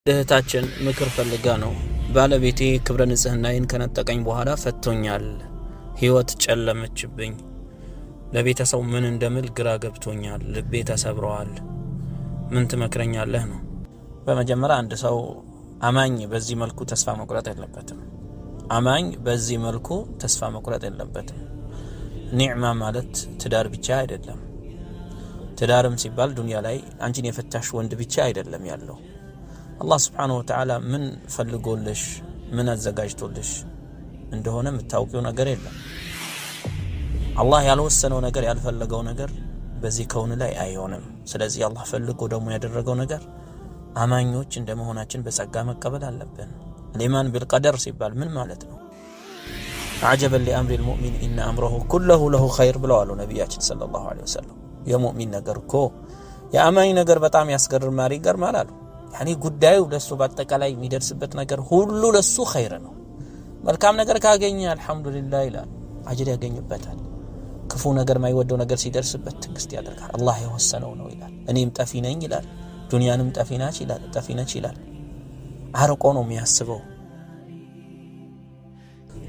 እህታችን ምክር ፈልጋ ነው። ባለቤቴ ክብረ ንጽህናዬን ከነጠቀኝ በኋላ ፈቶኛል። ህይወት ጨለመችብኝ። ለቤተሰብ ምን እንደምል ግራ ገብቶኛል። ልቤ ተሰብሯል። ምን ትመክረኛለህ ነው? በመጀመሪያ አንድ ሰው አማኝ በዚህ መልኩ ተስፋ መቁረጥ የለበትም። ኒዕማ ማለት ትዳር ብቻ አይደለም። ትዳርም ሲባል ዱንያ ላይ አንቺን የፈታሽ ወንድ ብቻ አይደለም ያለው። አላህ Subhanahu Wa Ta'ala ምን ፈልጎልሽ ምን አዘጋጅቶልሽ እንደሆነ የምታውቂው ነገር የለም። አላህ ያልወሰነው ነገር ያልፈለገው ነገር በዚህ ከውን ላይ አይሆንም። ስለዚህ አላህ ፈልጎ ደግሞ ያደረገው ነገር አማኞች እንደመሆናችን በጸጋ መቀበል አለብን። الإيمان بالقدر ሲባል ምን ማለት ነው? عجبا لأمر المؤمن إن أمره كله له خير ብለዋል ነብያችን ሰለላሁ ዐለይሂ ወሰለም። የሙእሚን ነገር እኮ የአማኝ ነገር በጣም ያስገርማል ይገርማል አሉ። ያኒ ጉዳዩ ለሱ በአጠቃላይ የሚደርስበት ነገር ሁሉ ለሱ ኸይር ነው። መልካም ነገር ካገኘ አልহামዱሊላህ ይላል፣ አጅር ያገኝበታል። ክፉ ነገር ማይወደው ነገር ሲደርስበት ትግስት ያደርጋል። አላህ የወሰነው ነው ይላል። እኔም ጠፊ ነኝ ይላል፣ ዱንያንም ጠፊ ነች ይላል። አርቆ ነው የሚያስበው።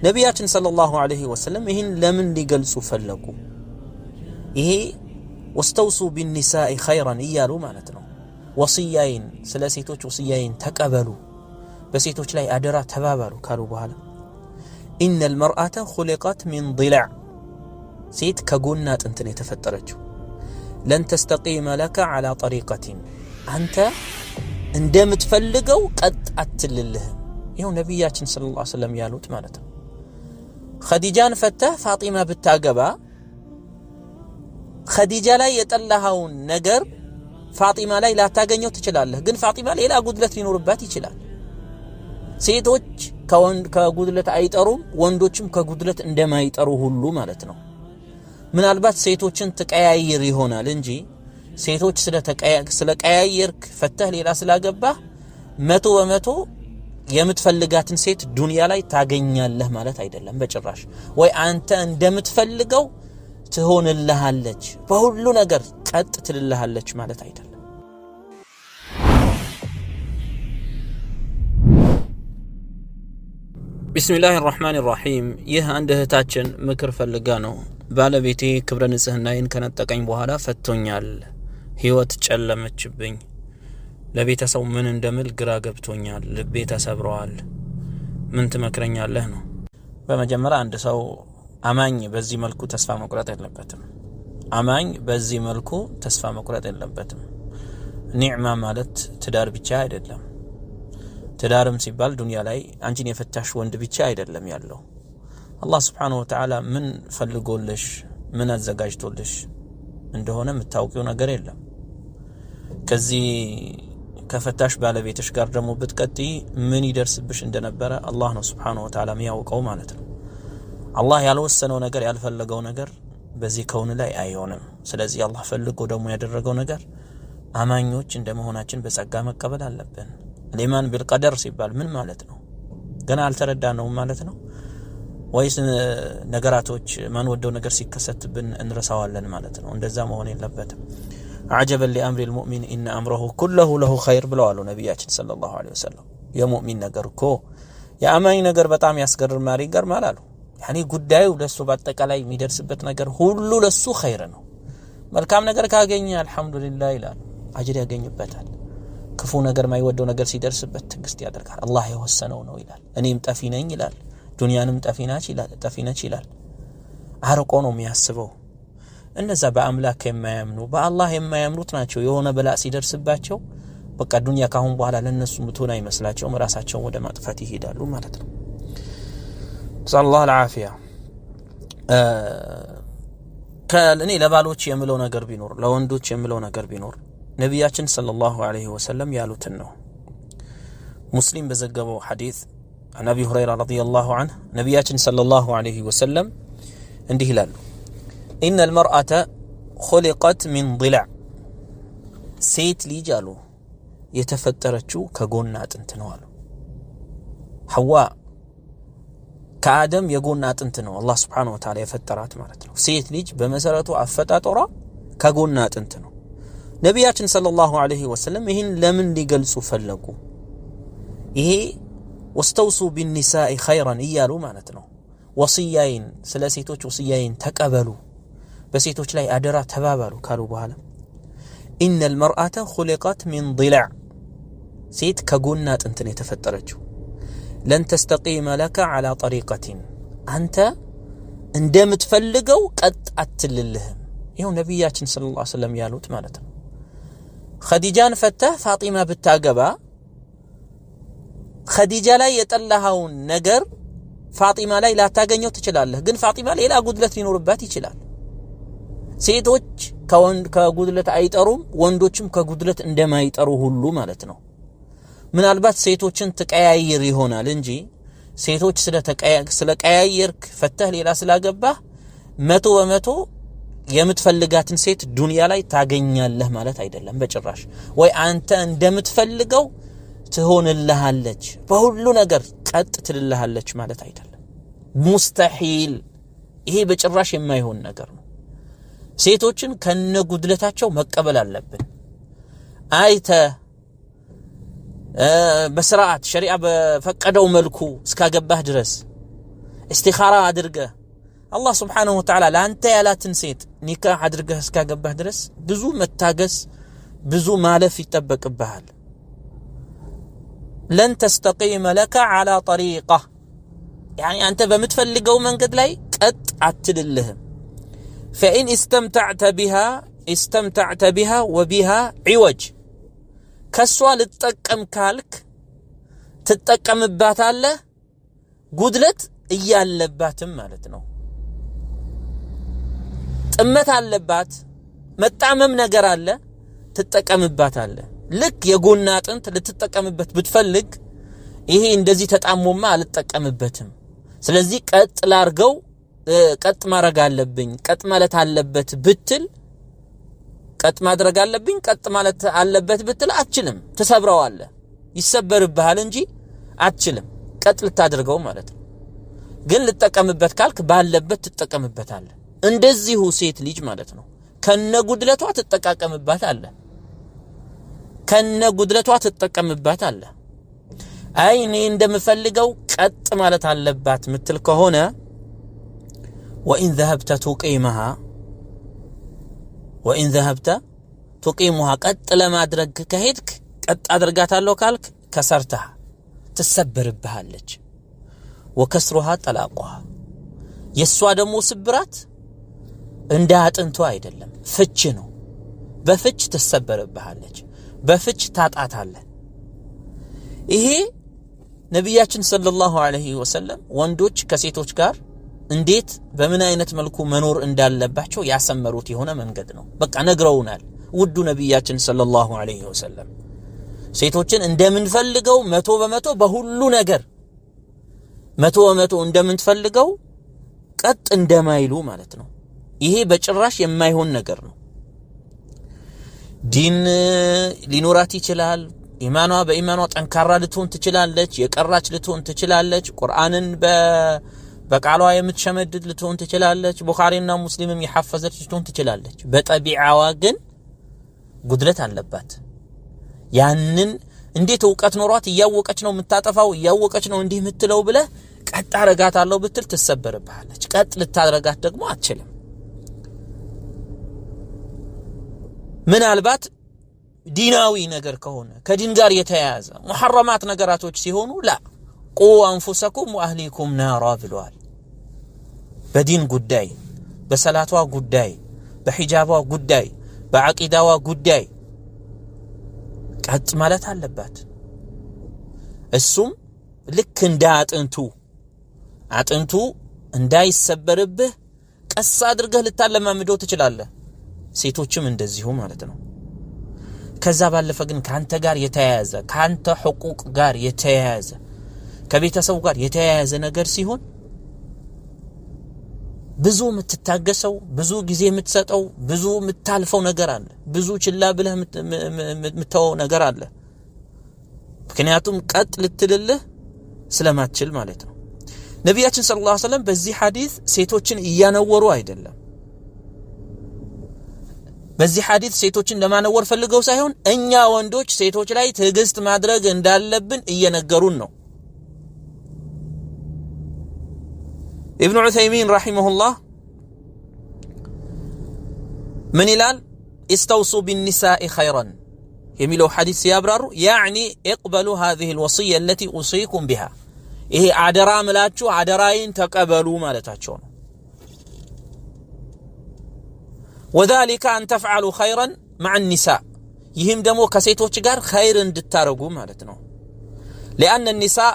ነብያችን ሰለላሁ ዐለይሂ ወሰለም ይህን ለምን ሊገልጹ ፈለጉ? ይሄ ወስተውሱ ቢንኒሳኢ ኸይራን እያሉ ማለት ነው። ወሲያይን ስለ ሴቶች ወሲያይን ተቀበሉ፣ በሴቶች ላይ አደራ ተባባሉ ካሉ በኋላ ኢነል መርአተ ኹሊቀት ሚን ዲላዕ፣ ሴት ከጎና አጥንት ነው የተፈጠረችው። ለን ተስተቂመ ለከ ዐላ ጠሪቀቲን፣ አንተ እንደምትፈልገው ቀጥ አትልልህም። ይኸው ነቢያችን ሰለላሁ ዐለይሂ ወሰለም ያሉት ማለት ነው። ኸዲጃን ፈተህ ፋጢማ ብታገባ ኸዲጃ ላይ የጠላኸውን ነገር ፋጢማ ላይ ላታገኘው ትችላለህ። ግን ፋጢማ ሌላ ጉድለት ሊኖርባት ይችላል። ሴቶች ከጉድለት አይጠሩም፣ ወንዶችም ከጉድለት እንደማይጠሩ ሁሉ ማለት ነው። ምናልባት ሴቶችን ተቀያይር ይሆናል እንጂ ሴቶች ስለቀያየርክ ፈተህ ሌላ ስላገባህ 100% የምትፈልጋትን ሴት ዱንያ ላይ ታገኛለህ ማለት አይደለም በጭራሽ። ወይ አንተ እንደምትፈልገው ትሆንልሃለች፣ በሁሉ ነገር ቀጥ ትልልሃለች ማለት አይደለም። ቢስሚላሂ الرحمن الرحيم። ይህ አንድ እህታችን ምክር ፈልጋ ነው። ባለቤቴ ክብረ ንጽህናዬን ከነጠቀኝ በኋላ ፈቶኛል። ህይወት ጨለመችብኝ። ለቤተሰብ ምን እንደምል ግራ ገብቶኛል። ልቤ ተሰብሯል። ምን ትመክረኛለህ ነው? በመጀመሪያ አንድ ሰው አማኝ በዚህ መልኩ ተስፋ መቁረጥ የለበትም። ኒዕማ ማለት ትዳር ብቻ አይደለም። ትዳርም ሲባል ዱንያ ላይ አንቺን የፈታሽ ወንድ ብቻ አይደለም ያለው። አላህ Subhanahu Wa Ta'ala ምን ፈልጎልሽ ምን አዘጋጅቶልሽ እንደሆነ የምታውቂው ነገር የለም። ከዚህ ከፈታሽ ባለቤትሽ ጋር ደግሞ ብትቀጥይ ምን ይደርስብሽ እንደነበረ አላህ ነው Subhanahu Wa Ta'ala የሚያውቀው ማለት ነው። አላህ ያልወሰነው ነገር ያልፈለገው ነገር በዚህ ከውን ላይ አይሆንም። ስለዚህ አላህ ፈልጎ ደግሞ ያደረገው ነገር አማኞች እንደመሆናችን በጸጋ መቀበል አለብን። الإيمان بالقدر ሲባል ምን ማለት ነው? ገና አልተረዳነውም ማለት ነው ወይስ ነገራቶች ማን ወደው ነገር ሲከሰትብን እንረሳዋለን ማለት ነው? እንደዛ መሆን የለበትም። عجبا لأمر المؤمن إن أمره كله له خير ብለዋል ነብያችን ሰለላሁ ዐለይሂ ወሰለም። የሙእሚን ነገር እኮ የአማኝ ነገር በጣም ያስገርማል ይገርማል አሉ። ያኒ ጉዳዩ ለሱ በአጠቃላይ የሚደርስበት ነገር ሁሉ ለሱ ኸይር ነው። መልካም ነገር ካገኘ አልহামዱሊላህ ይላል፣ አጅር ያገኝበታል። ክፉ ነገር ማይወደው ነገር ሲደርስበት ትግስት ያደርጋል። አላህ የወሰነው ነው ይላል። እኔም ጠፊ ነኝ ይላል፣ ዱንያንም ጠፊ ነች ይላል። አርቆ ነው የሚያስበው። እነዛ በአምላክ የማያምኑ በአላህ የማያምኑት ናቸው የሆነ በላእ ሲደርስባቸው በቃ ዱንያ ካሁን በኋላ ለነሱ ምትሆን አይመስላቸውም፣ ራሳቸውን ወደ ማጥፋት ይሄዳሉ ማለት ነው። ሰለላሁ ዐለይሂ ከእኔ ለባሎች የምለው ነገር ቢኖር ለወንዶች የምለው ነገር ቢኖር ነብያችን ሰለላሁ ዐለይሂ ወሰለም ያሉትን ነው። ሙስሊም በዘገበው ሐዲስ عن أبي هريرة رضي الله عنه نبياتنا صلى الله عليه وسلم እንዲህ ይላሉ إن المرأة خلقت من ضلع، ሴት ልጅ አሉ የተፈጠረችው ከጎን አጥንት ነው አሉ። ሐዋ ከአደም የጎን አጥንት ነው አላህ Subhanahu Wa Ta'ala የፈጠራት ማለት ነው። ሴት ልጅ በመሰረቱ አፈጣጠሯ ከጎን አጥንት ነው። ነብያችን ሰለላሁ ዐለይሂ ወሰለም ይህን ለምን ሊገልጹ ፈለጉ? ይሄ ወስተውሱ ቢንኒሳኢ ኸይራን እያሉ ማለት ነው። ወሲያይን ስለ ሴቶች ወሲያይን ተቀበሉ፣ በሴቶች ላይ አደራ ተባባሉ ካሉ በኋላ ኢነል መርአተ ኹሊቀት ሚን ዲላዕ ሴት ከጎና አጥንት ነው የተፈጠረችው። ለን ተስተቂመ ለከ ዐላ ጠሪቀቲን አንተ እንደምትፈልገው ቀጥ አትልልህም። ይኸው ነቢያችን ሰለላሁ ዐለይሂ ወሰለም ያሉት ማለት ነው። ኸዲጃን ፈተህ ፋጢማ ብታገባ ኸዲጃ ላይ የጠላኸውን ነገር ፋጢማ ላይ ላታገኘው ትችላለህ። ግን ፋጢማ ሌላ ጉድለት ሊኖርባት ይችላል። ሴቶች ከጉድለት አይጠሩም፣ ወንዶችም ከጉድለት እንደማይጠሩ ሁሉ ማለት ነው። ምናልባት ሴቶችን ተቀያይር ይሆናል እንጂ ሴቶች ስለቀያየርክ ፈተህ ሌላ ስላገባህ 100% የምትፈልጋትን ሴት ዱንያ ላይ ታገኛለህ ማለት አይደለም በጭራሽ። ወይ አንተ እንደምትፈልገው ትሆንልሃለች በሁሉ ነገር ቀጥ ትልልሃለች ማለት አይደለም። ሙስተሂል፣ ይሄ በጭራሽ የማይሆን ነገር ነው። ሴቶችን ከነጉድለታቸው መቀበል አለብን። አይተ በስርዓት ሸሪዓ በፈቀደው መልኩ እስካገባህ ድረስ እስቲኻራ አድርገህ አላህ Subhanahu Wa Ta'ala ለአንተ ያላትን ሴት ኒካህ አድርገህ እስካገባህ ድረስ ብዙ መታገስ ብዙ ማለፍ ይጠበቅብሃል። ለን ተስተቂመ ለከ ዐላ ጠሪቃ ያኒ አንተ በምትፈልገው መንገድ ላይ ቀጥ አትልልህም። فإن استمتعت بها وبها عوج ከሷ ልትጠቀም ካልክ ትጠቀምባታለህ ጉድለት እያለባትም ማለት ነው። ጥመት አለባት መጣመም ነገር አለ ትጠቀምባታለህ። ልክ የጎና አጥንት ልትጠቀምበት ብትፈልግ ይሄ እንደዚህ ተጣሞማ አልጠቀምበትም፣ ስለዚህ ቀጥ ላርገው ቀጥ ማድረግ አለብኝ ቀጥ ማለት አለበት ብትል ቀጥ ማድረግ አለብኝ ቀጥ ማለት አለበት ብትል አትችልም። ተሰብረዋለህ፣ ይሰበርብሃል እንጂ አትችልም ቀጥ ልታደርገው ማለት ነው። ግን ልትጠቀምበት ካልክ ባለበት ትጠቀምበታለህ። እንደዚሁ ሴት ልጅ ማለት ነው ከነጉድለቷ ትጠቀምበታለህ ከነጉድለቷ ትጠቀምበታለህ። አይ እኔ እንደምፈልገው ቀጥ ማለት አለባት ምትል ከሆነ وإن ذهبت تقيمها قد لما أدرك كهيدك قد أدرقات الله كالك كسرتها تسبر بهالج وكسرها طلاقها يسوى دمو سبرات اندهت انتو አይደለም ፍች ነው። በፍች ተሰበር በሃለች በፍች ታጣታለ። ይሄ ነብያችን ሰለላሁ ዐለይሂ ወሰለም ወንዶች ከሴቶች ጋር እንዴት በምን አይነት መልኩ መኖር እንዳለባቸው ያሰመሩት የሆነ መንገድ ነው። በቃ ነግረውናል ውዱ ነብያችን ሰለላሁ ዐለይሂ ወሰለም ሴቶችን እንደምንፈልገው 100% በሁሉ ነገር 100% እንደምንፈልገው ቀጥ እንደማይሉ ማለት ነው። ይሄ በጭራሽ የማይሆን ነገር ነው። ዲን ሊኖራት ይችላል። ኢማኗ በኢማኗ ጠንካራ ልትሆን ትችላለች፣ የቀራች ልትሆን ትችላለች። ቁርአንን በቃሏ የምትሸመድድ ልትሆን ትችላለች። ቡኻሪና ሙስሊምም የሐፈዘች ልትሆን ትችላለች። በጠቢዓዋ ግን ጉድለት አለባት። ያንን እንዴት ዕውቀት ኖሯት እያወቀች ነው የምታጠፋው እያወቀች ነው እንዲህ የምትለው ብለህ ቀጥ አረጋታለሁ ብትል ትሰበርብሃለች። ቀጥ ልታረጋት ደግሞ አትችልም። ምናልባት ዲናዊ ነገር ከሆነ ከዲን ጋር የተያያዘ ሙሐረማት ነገራቶች ሲሆኑ ላ ቁ አንፉሰኩም ወአህሊኩም ናራ ብለዋል። በዲን ጉዳይ በሰላቷ ጉዳይ በሂጃቧ ጉዳይ በአቂዳዋ ጉዳይ ቀጥ ማለት አለባት። እሱም ልክ እንደ አጥንቱ እንዳይሰበርብህ ቀስ አድርገህ ልታለማምደው ትችላለህ። ሴቶችም እንደዚሁ ማለት ነው። ከዛ ባለፈ ግን ካንተ ጋር የተያያዘ ካንተ ሁቁቅ ጋር የተያያዘ ከቤተሰቡ ጋር የተያያዘ ነገር ሲሆን ብዙ የምትታገሰው ብዙ ጊዜ የምትሰጠው ብዙ የምታልፈው ነገር አለ። ብዙ ችላ ብለህ የምትተወው ነገር አለ። ምክንያቱም ቀጥ ልትልልህ ስለማትችል ማለት ነው። ነቢያችን ሰለላሁ ዐለይሂ ወሰለም በዚህ ሐዲስ ሴቶችን እያነወሩ አይደለም። በዚህ ሐዲስ ሴቶችን ለማነወር ፈልገው ሳይሆን እኛ ወንዶች ሴቶች ላይ ትዕግስት ማድረግ እንዳለብን እየነገሩን ነው። ኢብኑ ዑሰይሚን ረሂመሁላህ ምን ይላል? استوصوا بالنساء خيرا የሚለው ሐዲስ ሲያብራሩ يعني اقبلوا هذه الوصية التي أوصيكم بها ይሄ አደራ ምላችሁ አደራይን ተቀበሉ ማለታቸው ነው። وذلك أن تفعلوا خيرا مع النساء ይህም ደግሞ ከሴቶች ጋር ኸይር እንድታረጉ ማለት ነው። لأن النساء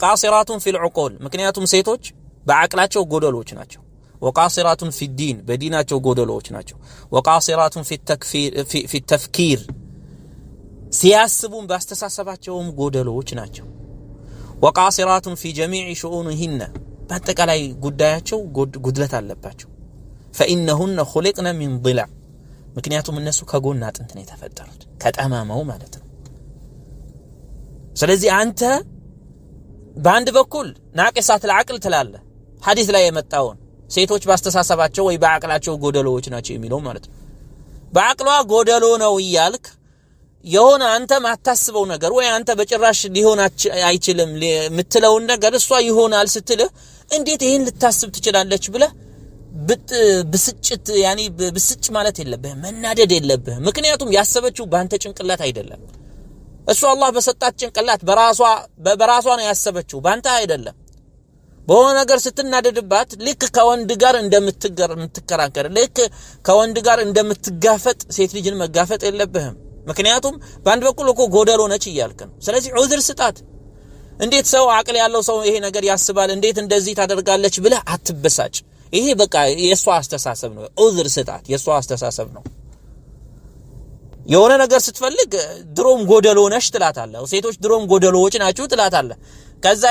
قاصرات في العقول ምክንያቱም ሴቶች በአቅላቸው ጎደሎች ናቸው። وقاصرات في الدين بديناቸው ጎደሎች ናቸው። وقاصرات في التفكير ሲያስቡም ባስተሳሰባቸውም ጎደሎች ናቸው። وقاصرات في جميع شؤونهن በአጠቃላይ ጉዳያቸው ጉድለት አለባቸው። فإنهن خلقن من ضلع ምክንያቱም እነሱ ከጎን አጥንት ነው የተፈጠሩት ከጠማማው ማለት ነው። ስለዚህ አንተ በአንድ በኩል ናቂሳት العقل ትላለህ ሐዲስ ላይ የመጣውን ሴቶች ባስተሳሰባቸው ወይ በአቅላቸው ጎደሎች ናቸው የሚለው ማለት ነው። በአቅሏ ጎደሎ ነው ይያልክ የሆነ አንተ ማታስበው ነገር ወይ አንተ በጭራሽ ሊሆን አይችልም የምትለው ነገር እሷ ይሆናል ስትልህ እንዴት ይሄን ልታስብ ትችላለች ብለህ ብስጭት ያኒ ብስጭ ማለት የለብህም መናደድ የለብህም። ምክንያቱም ያሰበችው ባንተ ጭንቅላት አይደለም። እሱ አላህ በሰጣት ጭንቅላት በራሷ ነው ያሰበችው ባንተ አይደለም። በሆነ ነገር ስትናደድባት ልክ ከወንድ ጋር እንደምትከራከር ልክ ከወንድ ጋር እንደምትጋፈጥ ሴት ልጅን መጋፈጥ የለብህም። ምክንያቱም በአንድ በኩል እኮ ጎደሎ ነች ይያልክ ነው። ስለዚህ ዑዝር ስጣት። እንዴት ሰው አቅል ያለው ሰው ይሄ ነገር ያስባል እንዴት እንደዚህ ታደርጋለች ብለህ አትበሳጭ። ይሄ በቃ የሷ አስተሳሰብ ነው። ዑዝር ስጣት የሷ አስተሳሰብ ነው። የሆነ ነገር ስትፈልግ ድሮም ጎደሎ ነሽ ትላታለህ። ሴቶች ድሮም ጎደሎዎች ናቸው ትላታለህ። ከዛ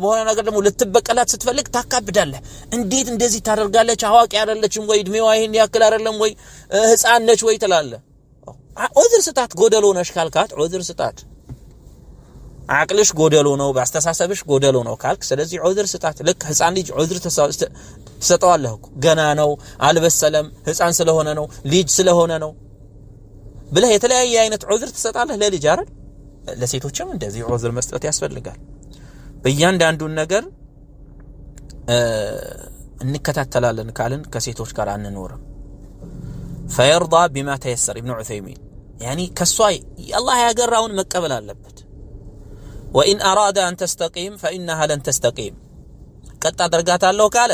በሆነ ነገር ደግሞ ልትበቀላት ስትፈልግ ታካብዳለህ። እንዴት እንደዚህ ታደርጋለች አዋቂ አይደለችም ወይ እድሜዋ ይሄን ያክል አይደለም ወይ ህፃን ነች ወይ ትላለህ። ዑዝር ስጣት። ጎደሎ ነሽ ካልካት ዑዝር ስጣት። አቅልሽ ጎደሎ ነው ባስተሳሰብሽ ጎደሎ ነው ካልክ ስለዚህ ዑዝር ስጣት። ልክ ህፃን ልጅ ዑዝር ተሰጠዋለህ እኮ ገና ነው አልበሰለም ህፃን ስለሆነ ነው ልጅ ስለሆነ ነው ብለህ የተለያየ አይነት ዑዝር ተሰጣለህ ለልጅ አይደል? ለሴቶችም እንደዚህ ዑዝር መስጠት ያስፈልጋል። በእያንዳንዱን ነገር እንከታተላለን ካልን ከሴቶች ጋር አንኖርም። فيرضى بما تيسر ابن عثيمين يعني كسواي الله ያገራውን መቀበል አለበት። وإن أراد أن تستقيم فإنها لن تستقيم ቀጥ አድርጋታለሁ ካለ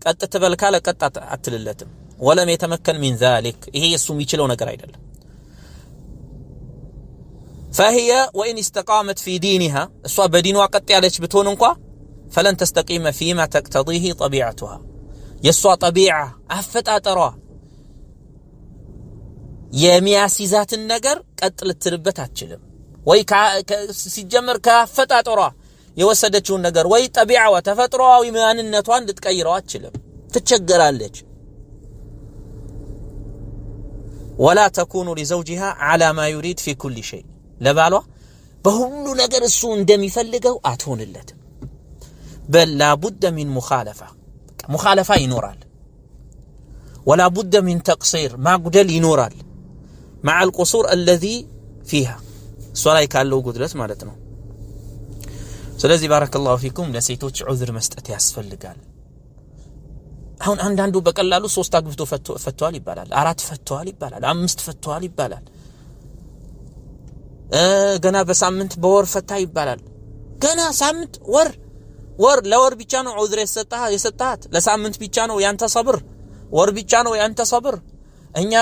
ቀጥ ትበል ካለ ቀጥ አትልለትም። ولم يتمكن من ذلك ይሄ እሱ የሚችለው ነገር አይደለም። فهي وإن استقامت في دينها እሷ በዲኗ ቀጥ ያለች ብትሆን እንኳን فلن تستقيم فيما تقتضيه طبيعتها የሷ طبيعة አፈጣጠሯ የሚያስይዛትን ነገር ቀጥ ልትልበት አትችልም። ወይ ሲጀመር ከአፈጣጠሯ የወሰደችውን ነገር ወይ طبيعዋ ተፈጥሯዊ ማንነቷን ልትቀይረው አትችልም ትቸገራለች። ولا تكون لزوجها على ما يريد في كل شيء ለባሏ በሁሉ ነገር እሱ እንደሚፈልገው አትሆንለትም። بل لا بد من مخالفة ይኖራል። ولا بد من تقصير ማጉደል ይኖራል مع القصور الذي فيها ሶላይ ካለው ጉድለት ማለት ነው። ስለዚህ ባረከላሁ ፊኩም ለሴቶች ዑዝር መስጠት ያስፈልጋል። አሁን አንዳንዱ በቀላሉ 3 አግብቶ ፈቷል ይባላል 4 ፈቷል ይባላል 5 ፈቷል ይባላል ገና በሳምንት በወር ፈታ ይባላል። ገና ሳምንት ወር ለወር ብቻ ነው ዑዝር የሰጣት ለሳምንት ብቻ ነው ያንተ ሰብር ወር ብቻ ነው ያንተ ሰብር። እኛ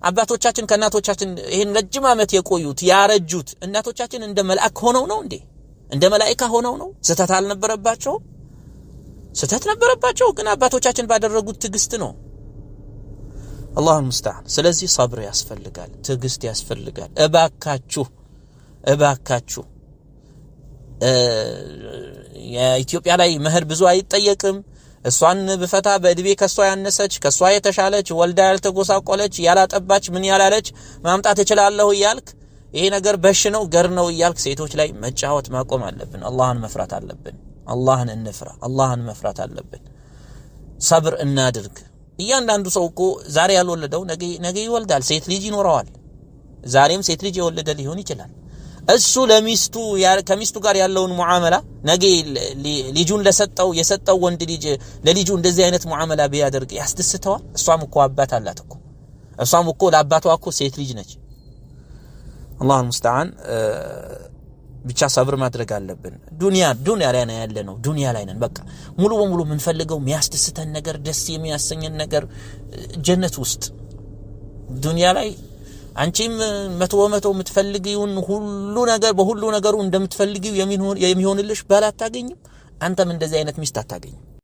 አባቶቻችን ከናቶቻችን ይሄን ረጅም አመት የቆዩት ያረጁት እናቶቻችን እንደ መልአክ ሆነው ነው እንዴ? እንደ መላእክት ሆነው ነው? ስተት አልነበረባቸው? ስተት ነበረባቸው ግን አባቶቻችን ባደረጉት ትግስት ነው። አላሁ ሙስተዓን። ስለዚህ ሰብር ያስፈልጋል ትግስት ያስፈልጋል። እባካችሁ የኢትዮጵያ ላይ መህር ብዙ አይጠየቅም። እሷን በፈታ በእድሜ ከሷ ያነሰች ከሷ የተሻለች ወልዳ ያልተጎሳቆለች ያላጠባች ምን ያላለች ማምጣት እችላለሁ ይያልክ ይሄ ነገር በሽ ነው ገር ነው ይያልክ ሴቶች ላይ መጫወት ማቆም አለብን። አላህን መፍራት አለብን። አላህን እንፍራ። አላህን መፍራት አለብን። ሰብር እናድርግ። እያንዳንዱ ሰው እኮ ዛሬ ያልወለደው ነገ ይወልዳል ሴት ልጅ ይኖረዋል ዛሬም ሴት ልጅ የወለደ ሊሆን ይችላል እሱ ለሚስቱ ከሚስቱ ጋር ያለውን ሙዓመላ ነገ ልጁን የሰጠው ወንድ ልጅ ለልጁ እንደዚህ አይነት ሙዓመላ ቢያደርግ ያስደስተዋል እሷም እኮ አባት አላት እኮ እሷም እኮ ለአባቷ እኮ ሴት ልጅ ነች አላህ ሙስተዓን ብቻ ሰብር ማድረግ አለብን ዱንያ ላይ ነው ያለነው ዱንያ ላይ ነን በቃ ሙሉ በሙሉ ምን ፈልገው የሚያስደስተን ነገር ደስ የሚያሰኘን ነገር ጀነት ውስጥ ዱንያ ላይ አንቺም 100% የምትፈልጊውን ሁሉ ነገር በሁሉ ነገሩ እንደምትፈልጊው የሚሆንልሽ ባል አታገኝም አንተም እንደዚህ አይነት ሚስት አታገኝም